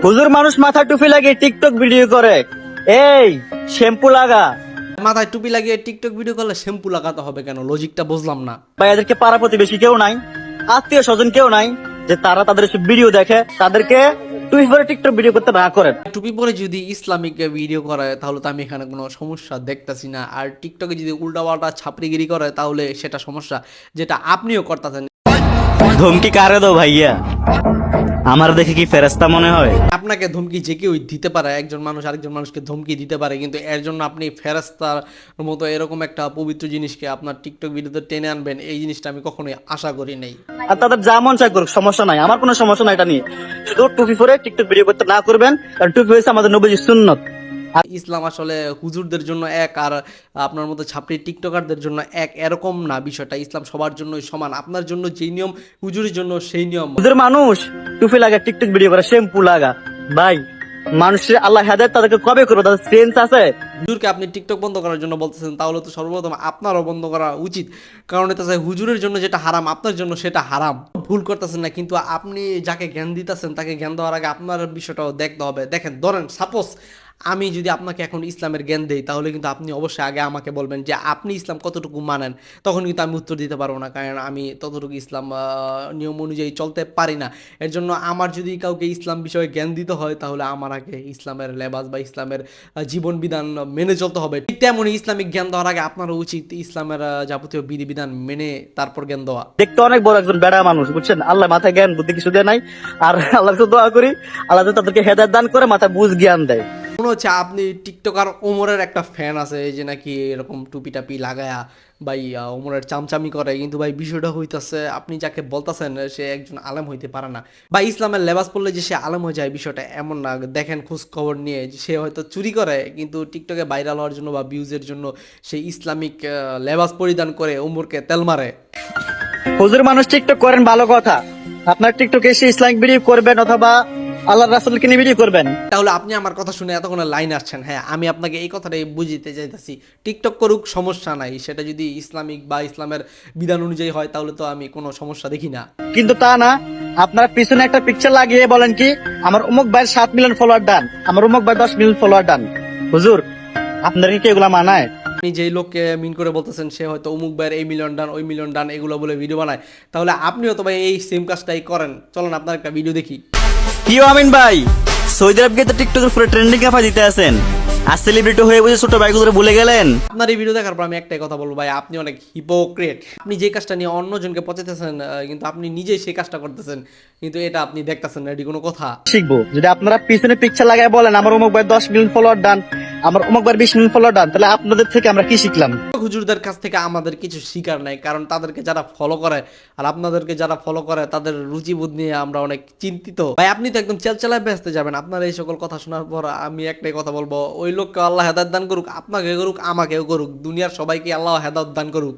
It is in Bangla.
হুজুর মানুষ মাথায় টুপি লাগিয়ে টিকটক ভিডিও করে, এই শ্যাম্পু লাগা। মাথায় টুপি লাগিয়ে টিকটক ভিডিও করলে শ্যাম্পু লাগাতে হবে কেন? লজিকটা বুঝলাম না। ভাই এদেরকে পাড়া প্রতিবেশী কেউ নাই, আত্মীয় স্বজন কেউ নাই যে তারা তাদের ভিডিও দেখে, তাদেরকে টুপি পরে টিকটক ভিডিও করতে না করেন। টুপি পরে যদি ইসলামিক ভিডিও করে তাহলে তো আমি এখানে কোনো সমস্যা দেখতাছি না। আর টিকটকে যদি উল্টাপাল্টা ছাপড়িগিরি করে তাহলে সেটা সমস্যা, যেটা আপনিও করতেছেন। ধমকি কারে দো ভাইয়া? আমার দেখে কি ফেরেস্তা মনে হয়? আপনাকে ধমকি যে কেউ দিতে পারে, একজন মানুষ আরেকজন মানুষকে ধমকি দিতে পারে, কিন্তু এর জন্য আপনি ফেরেস্তার মতো এরকম একটা পবিত্র জিনিসকে আপনার টিকটক ভিডিওতে টেনে আনবেন, এই জিনিসটা আমি কখনোই আশা করি নাই। আর তাদের যা মন চাই করুক, সমস্যা নাই, আমার কোনো সমস্যা নাই এটা নিয়ে। শুধু টুপি পরে টিকটক ভিডিও করতে না করবেন, কারণ টুপি হয়েছে আমাদের নবীর সুন্নত। ইসলাম আসলে হুজুরদের জন্য এক, আর আপনার মতো ছাপড়ি টিকটকারদের জন্য এক, এরকম না বিষয়টা। ইসলাম সবার জন্যই সমান। আপনার জন্য যেই নিয়ম হুজুরের জন্য সেই নিয়ম। হুজুর মানুষ টুপি লাগা টিকটক ভিডিও করে, শ্যাম্পু লাগা। ভাই মানুষের আল্লাহ হেদায়েত তাদেরকে কবে করবে? তাদের সেন্স আছে? হুজুরকে আপনি টিকটক বন্ধ করার জন্য বলতেছেন, তাহলে তো সর্বপ্রথম আপনারও বন্ধ করা উচিত। কারণ এটা হুজুরের জন্য যেটা হারাম, আপনার জন্য সেটা হারাম। ভুল করতেছেন না, কিন্তু আপনি যাকে জ্ঞান দিতেছেন তাকে জ্ঞান দেওয়ার আগে আপনার বিষয়টাও দেখতে হবে। দেখেন, ধরেন সাপোজ আমি যদি আপনাকে এখন ইসলামের জ্ঞান দেই, তাহলে কিন্তু আপনি অবশ্যই আগে আমাকে বলবেন যে আপনি ইসলাম কতটুকু মানেন। তখন কিন্তু আমি উত্তর দিতে পারবো না, কারণ আমি ততটুকু ইসলাম নিয়ম অনুযায়ী চলতে পারি না। এর জন্য আমার যদি কাউকে ইসলাম বিষয়ে জ্ঞান দিতে হয়, তাহলে আমার আগে ইসলামের লেবাস বা ইসলামের জীবন বিধান মেনে চলতে হবে। ঠিক তেমনই ইসলামিক জ্ঞান দেওয়ার আগে আপনারও উচিত ইসলামের যাবতীয় বিধিবিধান মেনে তারপর জ্ঞান দেওয়া। দেখতে অনেক বড় একজন বেড়া মানুষ, বুঝছেন? আল্লাহ মাথায় জ্ঞান বুদ্ধি কিছু দেয় নাই। আর আল্লাহ কাছে দোয়া করি আল্লাহ যেন তাদেরকে হেদায়েত দান করে, মাথায় বুঝ জ্ঞান দেয়। মনে হচ্ছে আপনি টিকটকার ওমরের একটা ফ্যান আছে, এই যে নাকি এরকম টুপি টাপি লাগায়া ভাই ওমরের চামচামি করে, কিন্তু ভাই বিষয়টা হইতাছে আপনি যাকে বলতেছেন সে একজন আলেম হইতে পারে না। বা ইসলামের লেবাস পড়লে যে সে আলেম হয়ে যায়, বিষয়টা এমন না। দেখেন খোঁজ খবর নিয়ে যে সে হয়তো চুরি করে, কিন্তু টিকটকে ভাইরাল হওয়ার জন্য বা ভিউজের জন্য সে ইসলামিক লেবাস পরিধান করে ওমরকে তেল মারে। হুজুর মানুষ টিকটক করেন, ভালো কথা। আপনার টিকটকে এসে ইসলামিক ভিডিও করবেন অথবা আল্লাহ রাসূলকে নিয়ে ভিডিও করবেন। তাহলে আপনি আমার কথা শুনে এতক্ষণ লাইন আসছেন। হ্যাঁ, আমি আপনাকে এই কথাটাই বুঝিতে চাইতেছি, টিকটক করুক, সমস্যা নাই। সেটা যদি ইসলামিক বা ইসলামের বিধান অনুযায়ী হয়, তাহলে তো আমি কোনো সমস্যা দেখি না। কিন্তু তা না, আপনার পিছনে একটা পিকচার লাগিয়ে বলেন কি আমার অমুক ভাইয়ের 7 মিলিয়ন ফলোয়ার ডান, আমার অমুক ভাই 10 মিলিয়ন ফলোয়ার ডান। হুজুর আপনার কি এগুলা মানায়? আপনি যেই লোককে মিন করে বলতেছেন সে হয়তো অমুক ভাইয়ের এই মিলিয়ন ডান, ওই মিলিয়ন ডান এগুলো বলে ভিডিও বানায়, তাহলে আপনিও তো ভাই এই সেম কাজটাই করেন। চলেন আপনার একটা ভিডিও দেখি। কি আমিন ভাই, সৌদি আরব গিয়ে তো টিকটকের পুরো ট্রেন্ডিং কাফা দিতে আছেন, আর সেলিব্রিটি হয়ে বুঝে ছোট ভাইগুলো ভুলে গেলেন। আপনার এই ভিডিও দেখার পর আমি একটাই কথা বলবো, ভাই আপনি অনেক হিপোক্রেট। আপনি যে কাজটা নিয়ে অন্যজনকে পচাইতেছেন, কিন্তু আপনি নিজেই সেই কাজটা করতেছেন, কিন্তু এটা আপনি দেখতেছেন না। এটি কোনো কথা? শিখবো যদি আপনারা পিছনে পিকচার লাগায় বলেন আমার অমুক ভাই 10 মিলিয়ন ফলোয়ার ডান, আমার অমুক ভাই 20 মিলিয়ন ফলোয়ার ডান, তাহলে আপনাদের থেকে আমরা কি শিখলাম? হুজুরদের কাছ থেকে আমাদের কিছু শিকার নাই, কারণ তাদেরকে যারা ফলো করে আর আপনাদেরকে যারা ফলো করে তাদের রুচিবোধ নিয়ে আমরা অনেক চিন্তিত। ভাই আপনি তো একদম চেলচেলায় ব্যস্ত যাবেন। আপনার এই সকল কথা শোনার পর আমি একটাই কথা বলবো, ওই লোককে আল্লাহ হেদায়েত দান করুক, আপনাকে করুক, আমাকেও করুক, দুনিয়ার সবাইকে আল্লাহ হেদায়েত দান করুক।